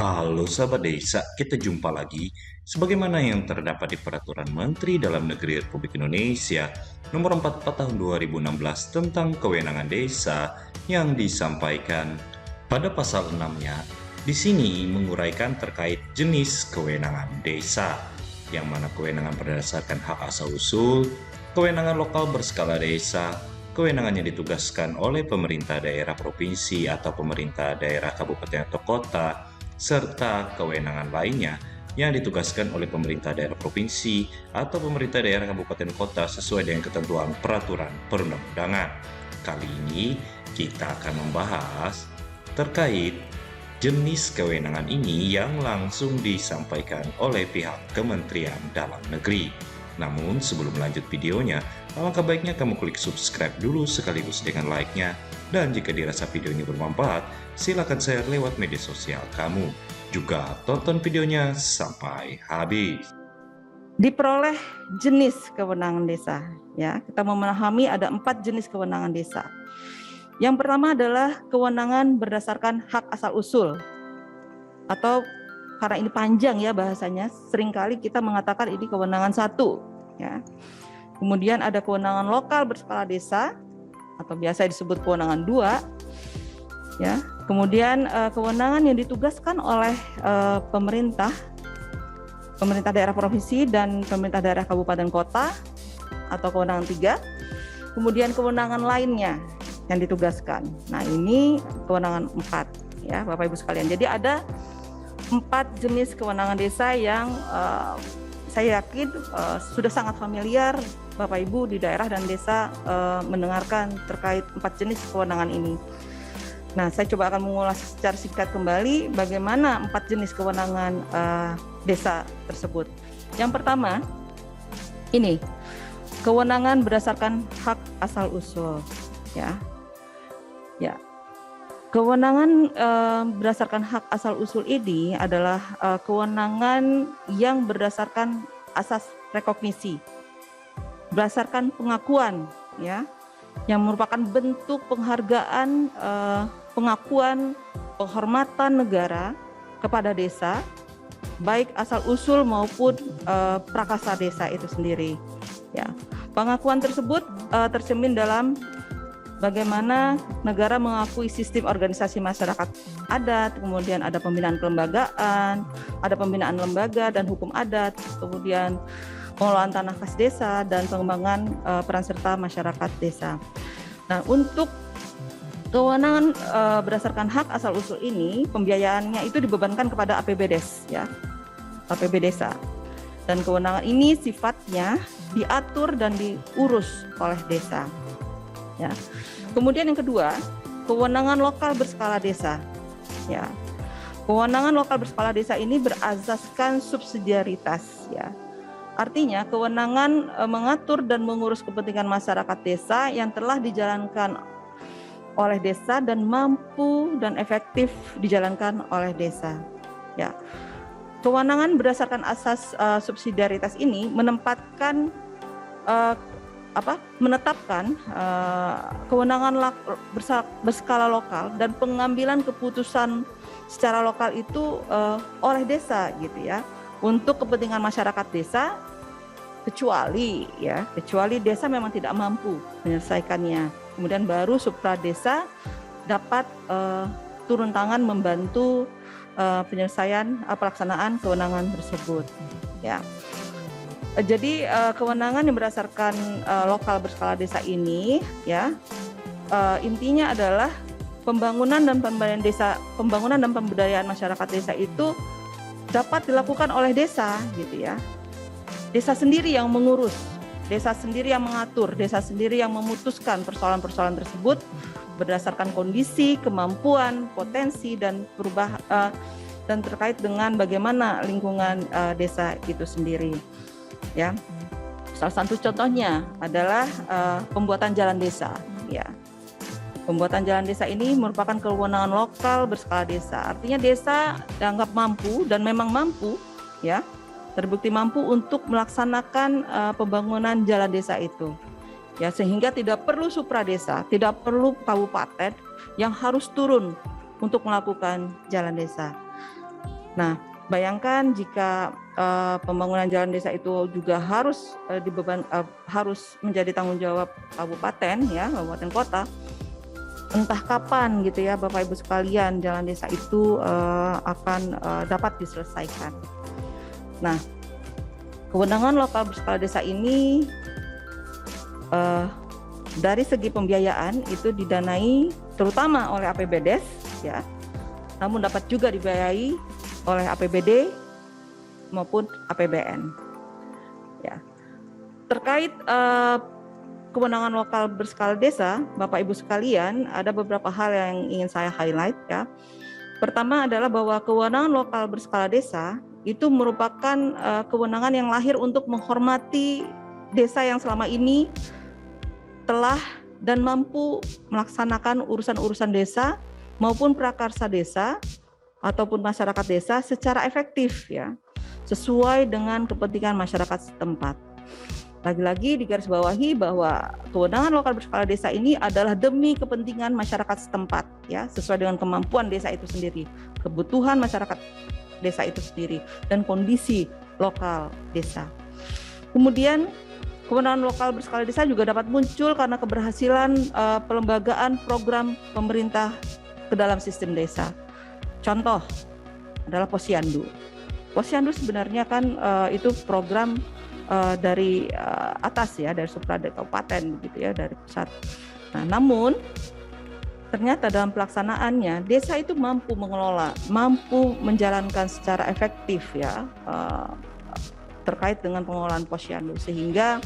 Halo sahabat desa, kita jumpa lagi. Sebagaimana yang terdapat di Peraturan Menteri Dalam Negeri Republik Indonesia Nomor 44 Tahun 2016 tentang kewenangan desa yang disampaikan pada pasal 6-nya, di sini menguraikan terkait jenis kewenangan desa, yang mana kewenangan berdasarkan hak asal-usul, kewenangan lokal berskala desa, kewenangan yang ditugaskan oleh pemerintah daerah provinsi atau pemerintah daerah kabupaten atau kota, serta kewenangan lainnya yang ditugaskan oleh pemerintah daerah provinsi atau pemerintah daerah kabupaten kota sesuai dengan ketentuan peraturan perundang-undangan. Kali ini kita akan membahas terkait jenis kewenangan ini yang langsung disampaikan oleh pihak Kementerian Dalam Negeri. Namun sebelum lanjut videonya, alangkah baiknya kamu klik subscribe dulu sekaligus dengan like-nya. Dan jika dirasa video ini bermanfaat, silakan share lewat media sosial kamu. Juga tonton videonya sampai habis. Diperoleh jenis kewenangan desa. Ya, kita memahami ada 4 jenis kewenangan desa. Yang pertama adalah kewenangan berdasarkan hak asal-usul, atau karena ini panjang ya bahasanya, seringkali kita mengatakan ini kewenangan 1. Ya. Kemudian ada kewenangan lokal berskala desa, atau biasa disebut kewenangan 2. Ya. Kemudian kewenangan yang ditugaskan oleh pemerintah daerah provinsi dan pemerintah daerah kabupaten kota, atau kewenangan 3. Kemudian kewenangan lainnya yang ditugaskan. Nah, ini kewenangan 4 ya Bapak Ibu sekalian. Jadi ada 4 jenis kewenangan desa yang saya yakin sudah sangat familiar Bapak Ibu di daerah dan desa mendengarkan terkait 4 jenis kewenangan ini. Nah, saya coba akan mengulas secara singkat kembali bagaimana 4 jenis kewenangan desa tersebut. Yang pertama, ini kewenangan berdasarkan hak asal-usul. Ya, kewenangan berdasarkan hak asal-usul ini adalah kewenangan yang berdasarkan asas rekognisi, berdasarkan pengakuan, ya, yang merupakan bentuk penghargaan, pengakuan, penghormatan negara kepada desa, baik asal-usul maupun prakasa desa itu sendiri. Ya, pengakuan tersebut tercermin dalam bagaimana negara mengakui sistem organisasi masyarakat adat, kemudian ada pembinaan kelembagaan, ada pembinaan lembaga dan hukum adat, kemudian pengelolaan tanah kas desa, dan pengembangan peran serta masyarakat desa. Nah, untuk kewenangan berdasarkan hak asal-usul ini, pembiayaannya itu dibebankan kepada APBDes, ya, APB desa. Dan kewenangan ini sifatnya diatur dan diurus oleh desa. Ya. Kemudian yang kedua, kewenangan lokal berskala desa. Ya. Kewenangan lokal berskala desa ini berazaskan subsidiaritas, ya. Artinya kewenangan mengatur dan mengurus kepentingan masyarakat desa yang telah dijalankan oleh desa dan mampu dan efektif dijalankan oleh desa. Ya. Kewenangan berdasarkan asas subsidiaritas ini menempatkan menetapkan kewenangan berskala lokal dan pengambilan keputusan secara lokal itu oleh desa, gitu ya, untuk kepentingan masyarakat desa, kecuali desa memang tidak mampu menyelesaikannya. Kemudian baru supra desa dapat turun tangan membantu penyelesaian pelaksanaan kewenangan tersebut, ya. Jadi kewenangan yang berdasarkan lokal berskala desa ini, ya, intinya adalah pembangunan dan pemberdayaan masyarakat desa itu dapat dilakukan oleh desa, gitu ya. Desa sendiri yang mengurus, desa sendiri yang mengatur, desa sendiri yang memutuskan persoalan-persoalan tersebut berdasarkan kondisi, kemampuan, potensi, dan dan terkait dengan bagaimana lingkungan desa itu sendiri. Ya, salah satu contohnya adalah pembuatan jalan desa. Ya, pembuatan jalan desa ini merupakan kewenangan lokal berskala desa. Artinya desa dianggap mampu dan memang mampu, ya, terbukti mampu untuk melaksanakan pembangunan jalan desa itu. Ya, sehingga tidak perlu supra desa, tidak perlu kabupaten yang harus turun untuk melakukan jalan desa. Nah, bayangkan jika pembangunan jalan desa itu juga harus harus menjadi tanggung jawab kabupaten ya, kabupaten kota. Entah kapan gitu ya Bapak Ibu sekalian jalan desa itu akan dapat diselesaikan. Nah, kewenangan lokal berskala desa ini dari segi pembiayaan itu didanai terutama oleh APBDes ya, namun dapat juga dibiayai oleh APBD maupun APBN. Ya. Terkait kewenangan lokal berskala desa, Bapak Ibu sekalian, ada beberapa hal yang ingin saya highlight ya. Pertama adalah bahwa kewenangan lokal berskala desa itu merupakan kewenangan yang lahir untuk menghormati desa yang selama ini telah dan mampu melaksanakan urusan-urusan desa maupun prakarsa desa ataupun masyarakat desa secara efektif ya, sesuai dengan kepentingan masyarakat setempat. Lagi-lagi digarisbawahi bahwa kewenangan lokal berskala desa ini adalah demi kepentingan masyarakat setempat ya, sesuai dengan kemampuan desa itu sendiri, kebutuhan masyarakat desa itu sendiri dan kondisi lokal desa. Kemudian kewenangan lokal berskala desa juga dapat muncul karena keberhasilan pelembagaan program pemerintah ke dalam sistem desa. Contoh adalah Posyandu. Posyandu sebenarnya kan itu program dari atas ya, dari Supra kabupaten gitu ya, dari pusat. Nah, namun ternyata dalam pelaksanaannya desa itu mampu mengelola, mampu menjalankan secara efektif ya terkait dengan pengelolaan Posyandu, sehingga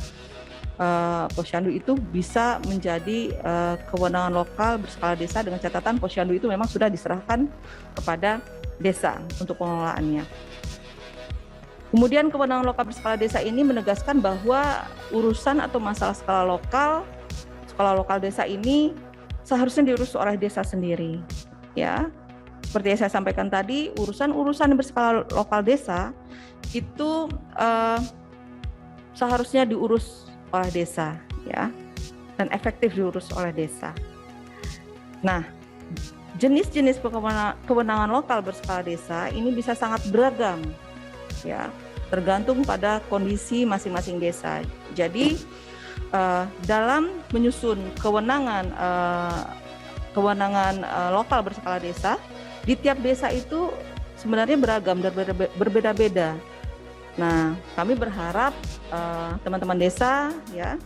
Posyandu itu bisa menjadi kewenangan lokal berskala desa dengan catatan Posyandu itu memang sudah diserahkan kepada desa untuk pengelolaannya. Kemudian kewenangan lokal berskala desa ini menegaskan bahwa urusan atau masalah skala lokal desa ini seharusnya diurus oleh desa sendiri. Ya, seperti yang saya sampaikan tadi, urusan-urusan berskala lokal desa itu seharusnya diurus oleh desa, ya, dan efektif diurus oleh desa. Nah, jenis-jenis kewenangan lokal berskala desa ini bisa sangat beragam, ya, tergantung pada kondisi masing-masing desa. Jadi dalam menyusun kewenangan lokal berskala desa, di tiap desa itu sebenarnya beragam dan berbeda-beda. Nah, kami berharap teman-teman desa ya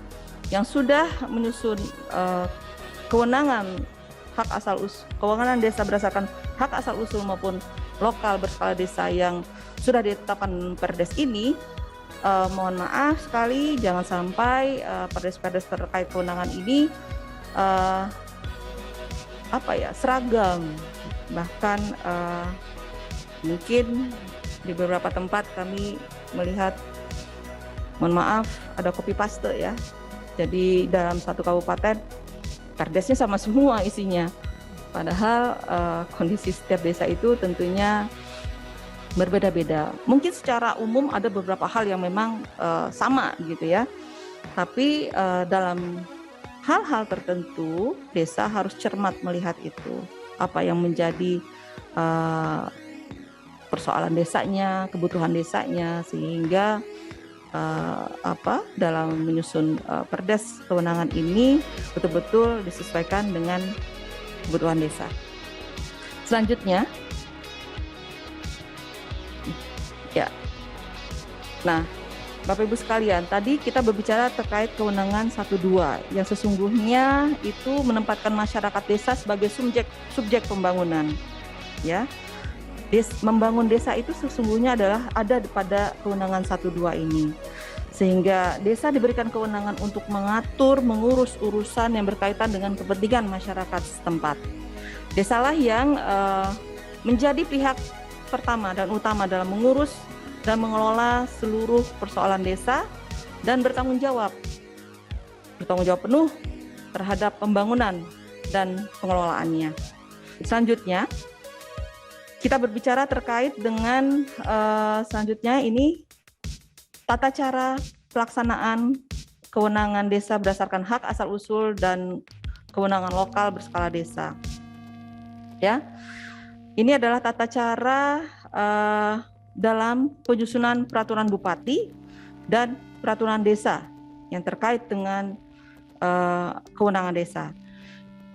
yang sudah menyusun kewenangan desa berdasarkan hak asal usul maupun lokal berskala desa yang sudah ditetapkan Perdes ini, mohon maaf sekali jangan sampai perdes-perdes terkait kewenangan ini seragam, bahkan mungkin di beberapa tempat kami melihat, mohon maaf, ada copy paste ya. Jadi dalam satu kabupaten perdesnya sama semua isinya. Padahal kondisi setiap desa itu tentunya berbeda-beda. Mungkin secara umum ada beberapa hal yang memang sama gitu ya. Tapi dalam hal-hal tertentu desa harus cermat melihat itu. Apa yang menjadi persoalan desanya, kebutuhan desanya, sehingga dalam menyusun perdes kewenangan ini betul-betul disesuaikan dengan kebutuhan desa. Selanjutnya, ya. Nah, Bapak Ibu sekalian, tadi kita berbicara terkait kewenangan 1/2 yang sesungguhnya itu menempatkan masyarakat desa sebagai subjek pembangunan, ya. Membangun desa itu sesungguhnya adalah ada pada kewenangan 1/2 ini, sehingga desa diberikan kewenangan untuk mengatur, mengurus urusan yang berkaitan dengan kepentingan masyarakat setempat. Desalah yang menjadi pihak pertama dan utama dalam mengurus dan mengelola seluruh persoalan desa dan bertanggung jawab penuh terhadap pembangunan dan pengelolaannya. Selanjutnya, kita berbicara terkait dengan selanjutnya ini tata cara pelaksanaan kewenangan desa berdasarkan hak asal usul dan kewenangan lokal berskala desa. Ya, ini adalah tata cara dalam penyusunan peraturan bupati dan peraturan desa yang terkait dengan kewenangan desa.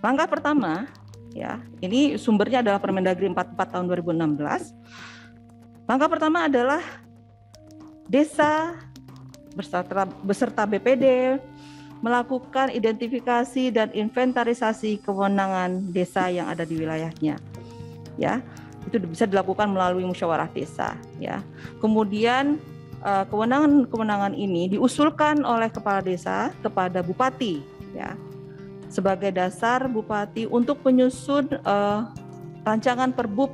Langkah pertama, ya, ini sumbernya adalah Permendagri 44 tahun 2016. Langkah pertama adalah desa beserta BPD melakukan identifikasi dan inventarisasi kewenangan desa yang ada di wilayahnya. Ya, itu bisa dilakukan melalui musyawarah desa. Ya, kemudian kewenangan ini diusulkan oleh kepala desa kepada bupati, ya, sebagai dasar bupati untuk menyusun rancangan perbub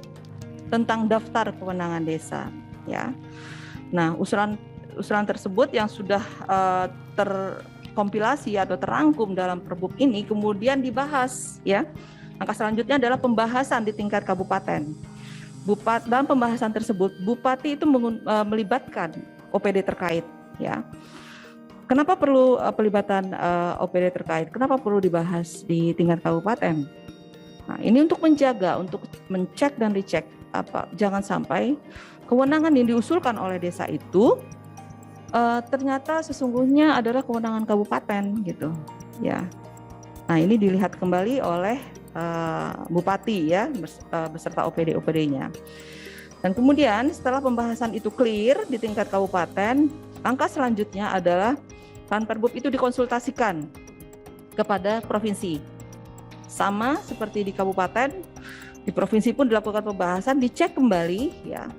tentang daftar kewenangan desa. Ya, nah usulan tersebut yang sudah terkompilasi atau terangkum dalam perbub ini kemudian dibahas. Ya, langkah selanjutnya adalah pembahasan di tingkat kabupaten. Dalam pembahasan tersebut, bupati itu melibatkan OPD terkait, ya. Kenapa perlu pelibatan OPD terkait? Kenapa perlu dibahas di tingkat kabupaten? Nah, ini untuk menjaga, untuk mencek dan dicek jangan sampai kewenangan yang diusulkan oleh desa itu ternyata sesungguhnya adalah kewenangan kabupaten, gitu, ya. Nah, ini dilihat kembali oleh bupati, ya, beserta OPD-OPD-nya. Dan kemudian setelah pembahasan itu clear di tingkat kabupaten, langkah selanjutnya adalah Perbup itu dikonsultasikan kepada provinsi. Sama seperti di kabupaten, di provinsi pun dilakukan pembahasan, dicek kembali, ya.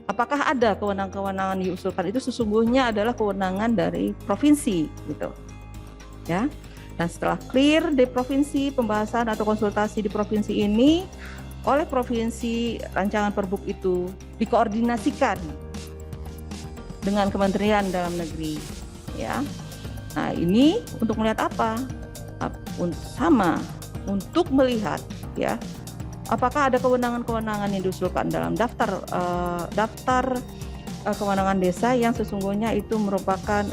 Apakah ada kewenangan-kewenangan diusulkan itu sesungguhnya adalah kewenangan dari provinsi, gitu. Ya. Dan setelah clear di provinsi, pembahasan atau konsultasi di provinsi ini oleh provinsi, rancangan perbuk itu dikoordinasikan dengan Kementerian Dalam Negeri, ya. Nah, ini untuk melihat apa? Sama untuk melihat, ya, apakah ada kewenangan-kewenangan yang diusulkan dalam daftar kewenangan desa yang sesungguhnya itu merupakan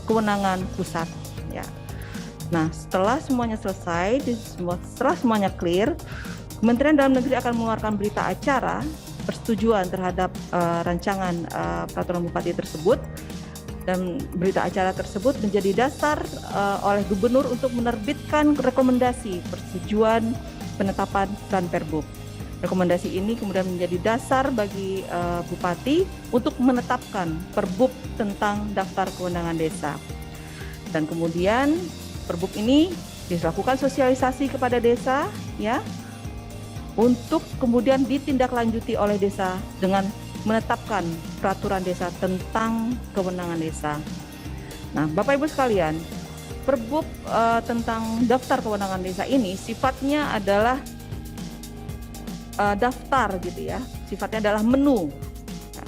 kewenangan pusat, ya. Nah, setelah semuanya selesai, setelah semuanya clear, Kementerian Dalam Negeri akan mengeluarkan berita acara persetujuan terhadap rancangan peraturan bupati tersebut, dan berita acara tersebut menjadi dasar oleh gubernur untuk menerbitkan rekomendasi persetujuan penetapan dan perbub. Rekomendasi ini kemudian menjadi dasar bagi bupati untuk menetapkan perbub tentang daftar kewenangan desa. Dan kemudian perbub ini dilakukan sosialisasi kepada desa, ya, untuk kemudian ditindaklanjuti oleh desa dengan menetapkan peraturan desa tentang kewenangan desa. Nah, Bapak Ibu sekalian, perbub tentang daftar kewenangan desa ini sifatnya adalah daftar, gitu, ya. Sifatnya adalah menu. Nah,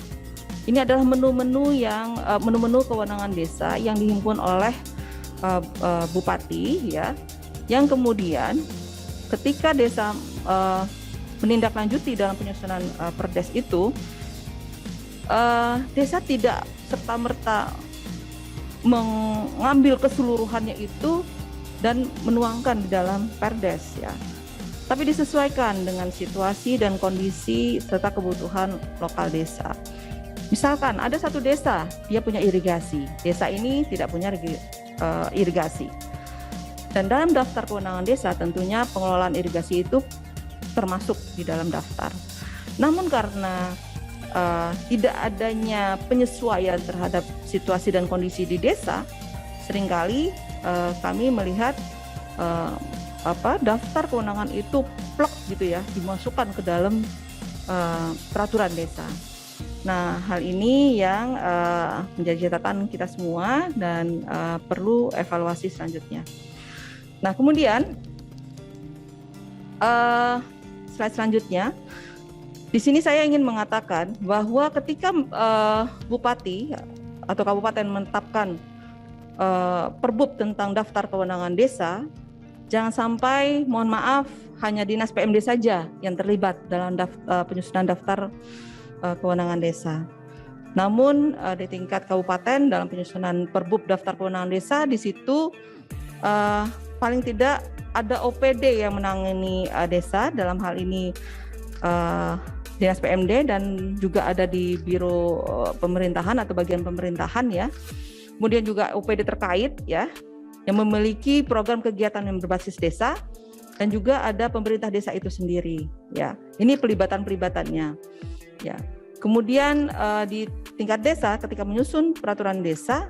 ini adalah menu-menu kewenangan desa yang dihimpun oleh bupati, ya, yang kemudian ketika desa menindaklanjuti dalam penyusunan perdes itu, desa tidak serta-merta mengambil keseluruhannya itu dan menuangkan di dalam perdes, ya, tapi disesuaikan dengan situasi dan kondisi serta kebutuhan lokal desa. Misalkan ada satu desa, dia punya irigasi, desa ini tidak punya irigasi, dan dalam daftar kewenangan desa tentunya pengelolaan irigasi itu termasuk di dalam daftar. Namun karena tidak adanya penyesuaian terhadap situasi dan kondisi di desa, seringkali kami melihat daftar kewenangan itu plek, gitu, ya, dimasukkan ke dalam peraturan desa. Nah, hal ini yang menjadi catatan kita semua dan perlu evaluasi selanjutnya. Nah, kemudian slide selanjutnya, di sini saya ingin mengatakan bahwa ketika bupati atau kabupaten menetapkan perbub tentang daftar kewenangan desa, jangan sampai, mohon maaf, hanya Dinas PMD saja yang terlibat dalam penyusunan daftar kewenangan desa. Namun di tingkat kabupaten dalam penyusunan perbub daftar kewenangan desa, di situ paling tidak ada OPD yang menangani desa, dalam hal ini Dinas PMD dan juga ada di Biro Pemerintahan atau bagian pemerintahan ya. Kemudian juga OPD terkait ya, yang memiliki program kegiatan yang berbasis desa, dan juga ada pemerintah desa itu sendiri ya. Ini pelibatan-pelibatannya ya. Kemudian di tingkat desa ketika menyusun peraturan desa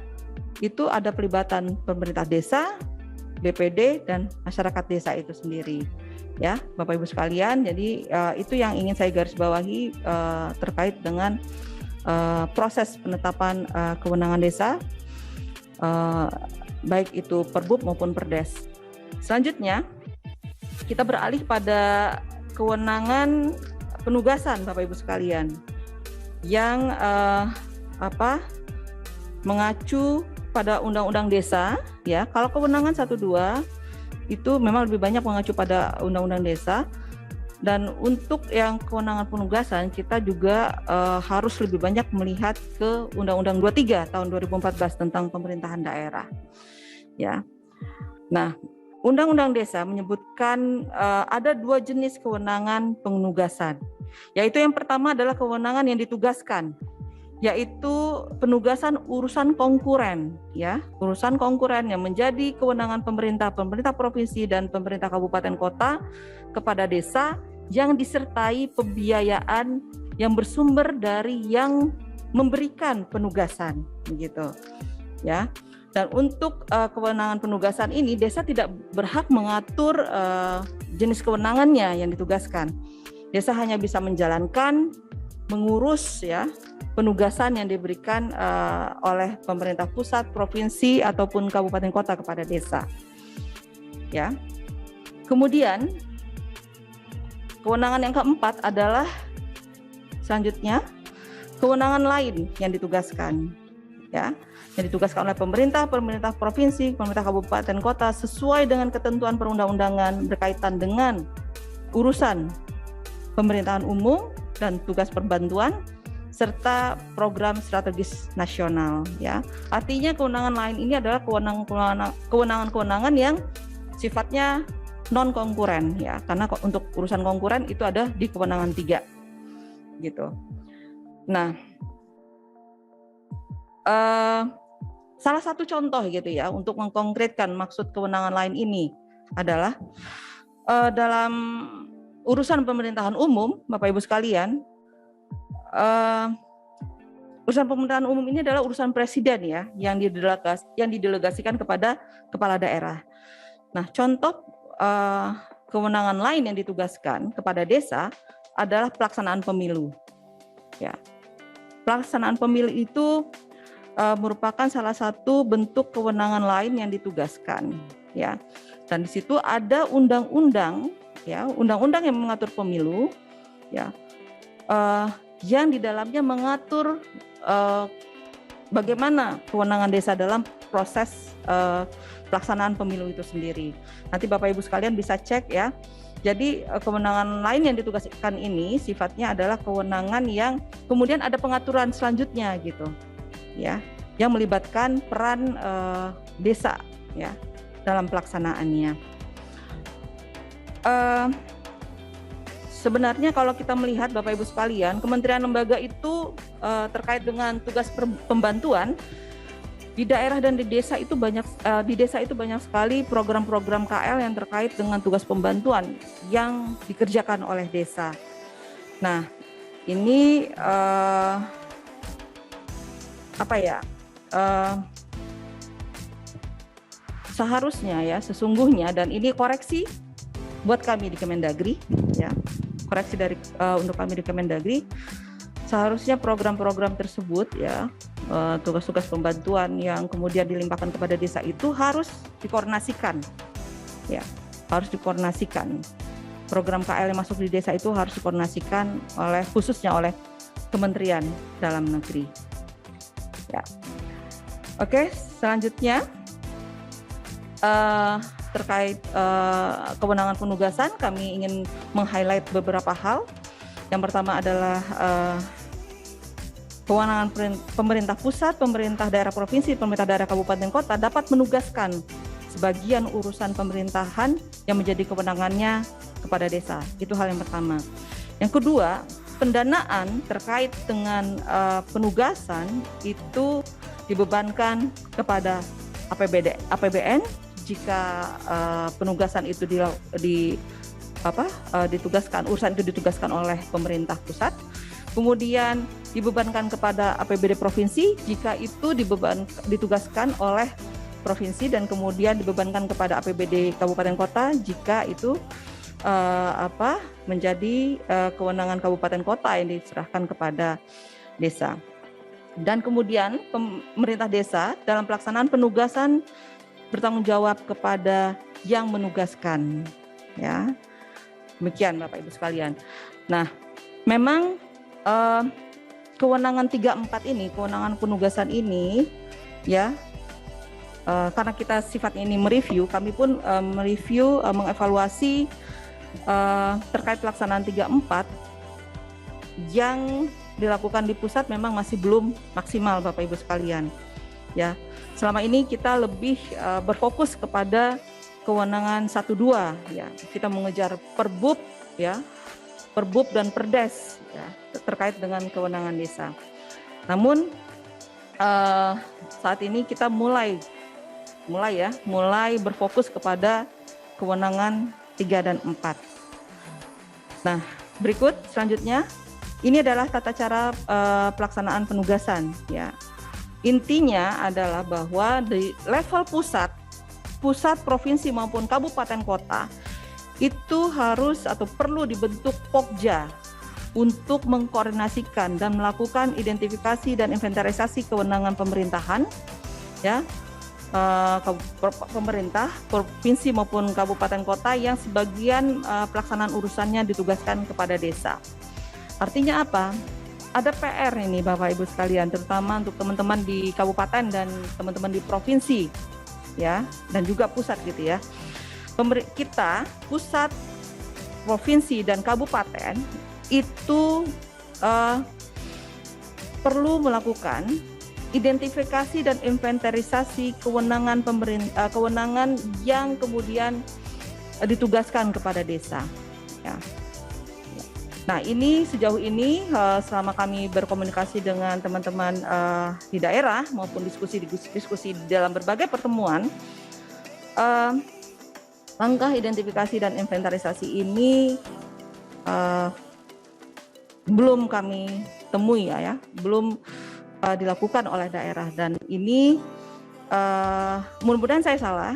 itu ada pelibatan pemerintah desa, BPD dan masyarakat desa itu sendiri ya, Bapak Ibu sekalian. Jadi itu yang ingin saya garis bawahi terkait dengan proses penetapan kewenangan desa, baik itu Perbub maupun Perdes. Selanjutnya kita beralih pada kewenangan penugasan Bapak Ibu sekalian yang mengacu pada Undang-Undang Desa ya. Kalau kewenangan 1-2 itu memang lebih banyak mengacu pada Undang-Undang Desa, dan untuk yang kewenangan penugasan kita juga harus lebih banyak melihat ke Undang-Undang 23 tahun 2014 tentang pemerintahan daerah ya. Nah, Undang-Undang Desa menyebutkan ada 2 jenis kewenangan penugasan, yaitu yang pertama adalah kewenangan yang ditugaskan, yaitu penugasan urusan konkuren ya, urusan konkuren yang menjadi kewenangan pemerintah provinsi dan pemerintah kabupaten kota kepada desa yang disertai pembiayaan yang bersumber dari yang memberikan penugasan begitu ya. Dan untuk kewenangan penugasan ini desa tidak berhak mengatur jenis kewenangannya yang ditugaskan. Desa hanya bisa menjalankan, mengurus ya penugasan yang diberikan oleh pemerintah pusat, provinsi ataupun kabupaten kota kepada desa. Ya. Kemudian kewenangan yang keempat adalah selanjutnya kewenangan lain yang ditugaskan ya, yang ditugaskan oleh pemerintah provinsi, pemerintah kabupaten kota sesuai dengan ketentuan perundang-undangan berkaitan dengan urusan pemerintahan umum dan tugas perbantuan serta program strategis nasional ya. Artinya kewenangan lain ini adalah kewenangan yang sifatnya non konkuren ya, karena untuk urusan konkuren itu ada di kewenangan 3 gitu. Nah, salah satu contoh gitu ya untuk mengkonkretkan maksud kewenangan lain ini adalah dalam urusan pemerintahan umum, Bapak Ibu sekalian, urusan pemerintahan umum ini adalah urusan presiden ya, yang didelegasikan kepada kepala daerah. Nah, contoh kewenangan lain yang ditugaskan kepada desa adalah pelaksanaan pemilu. Ya, pelaksanaan pemilu itu merupakan salah satu bentuk kewenangan lain yang ditugaskan. Ya, dan di situ ada undang-undang. Ya, undang-undang yang mengatur pemilu, ya, yang di dalamnya mengatur bagaimana kewenangan desa dalam proses pelaksanaan pemilu itu sendiri. Nanti Bapak Ibu sekalian bisa cek ya. Jadi kewenangan lain yang ditugaskan ini sifatnya adalah kewenangan yang kemudian ada pengaturan selanjutnya gitu, ya, yang melibatkan peran desa ya dalam pelaksanaannya. Sebenarnya kalau kita melihat Bapak Ibu sekalian, kementerian lembaga itu terkait dengan tugas pembantuan di daerah dan di desa itu banyak sekali program-program KL yang terkait dengan tugas pembantuan yang dikerjakan oleh desa. Nah, ini seharusnya ya, sesungguhnya, dan ini koreksi buat kami di Kemendagri ya, koreksi dari untuk kami di Kemendagri, seharusnya program-program tersebut ya, tugas-tugas pembantuan yang kemudian dilimpahkan kepada desa itu harus dikoordinasikan ya, harus dikoordinasikan. Program KL yang masuk di desa itu harus dikoordinasikan khususnya oleh Kementerian Dalam Negeri ya. Oke, selanjutnya terkait kewenangan penugasan, kami ingin meng-highlight beberapa hal. Yang pertama adalah kewenangan pemerintah pusat, pemerintah daerah provinsi, pemerintah daerah kabupaten kota dapat menugaskan sebagian urusan pemerintahan yang menjadi kewenangannya kepada desa. Itu hal yang pertama. Yang kedua, pendanaan terkait dengan penugasan itu dibebankan kepada APBN jika penugasan itu ditugaskan, urusan itu ditugaskan oleh pemerintah pusat. Kemudian dibebankan kepada APBD provinsi jika itu ditugaskan oleh provinsi, dan kemudian dibebankan kepada APBD kabupaten kota jika itu menjadi kewenangan kabupaten kota yang diserahkan kepada desa. Dan kemudian pemerintah desa dalam pelaksanaan penugasan bertanggung jawab kepada yang menugaskan, ya. Demikian Bapak Ibu sekalian. Nah, memang kewenangan 34 ini, kewenangan penugasan ini, ya, karena kita sifatnya ini mereview, kami pun mereview, mengevaluasi terkait pelaksanaan 34 yang dilakukan di pusat memang masih belum maksimal Bapak Ibu sekalian. Ya, selama ini kita lebih berfokus kepada kewenangan 1-2, ya. Kita mengejar perbub, ya, perbub dan perdes, ya, terkait dengan kewenangan desa. Namun saat ini kita mulai berfokus kepada kewenangan 3 dan 4. Nah, berikut selanjutnya ini adalah tata cara pelaksanaan penugasan, ya. Intinya adalah bahwa di level pusat, provinsi maupun kabupaten kota itu harus atau perlu dibentuk Pokja untuk mengkoordinasikan dan melakukan identifikasi dan inventarisasi kewenangan pemerintahan, ya, pemerintah provinsi maupun kabupaten kota yang sebagian pelaksanaan urusannya ditugaskan kepada desa. Artinya apa? Ada PR ini Bapak Ibu sekalian, terutama untuk teman-teman di kabupaten dan teman-teman di provinsi, ya, dan juga pusat gitu ya. Kita pusat, provinsi dan kabupaten itu perlu melakukan identifikasi dan inventarisasi kewenangan kewenangan yang kemudian ditugaskan kepada desa, ya. Nah, ini sejauh ini selama kami berkomunikasi dengan teman-teman di daerah maupun diskusi dalam berbagai pertemuan, langkah identifikasi dan inventarisasi ini belum kami temui, ya, belum dilakukan oleh daerah, dan ini mudah-mudahan saya salah,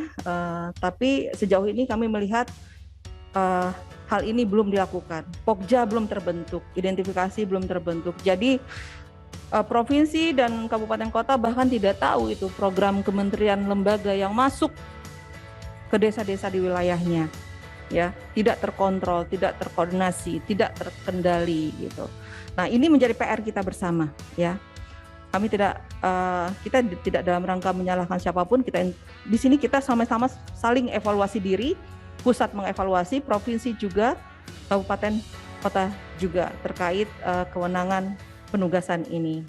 tapi sejauh ini kami melihat hal ini belum dilakukan. Pokja belum terbentuk, identifikasi belum terbentuk. Jadi provinsi dan kabupaten kota bahkan tidak tahu itu program kementerian lembaga yang masuk ke desa-desa di wilayahnya, ya, tidak terkontrol, tidak terkoordinasi, tidak terkendali gitu. Nah, ini menjadi PR kita bersama, ya. Kami kita tidak dalam rangka menyalahkan siapapun. Di sini kita sama-sama saling evaluasi diri. Pusat mengevaluasi, provinsi juga, kabupaten kota juga terkait kewenangan penugasan ini.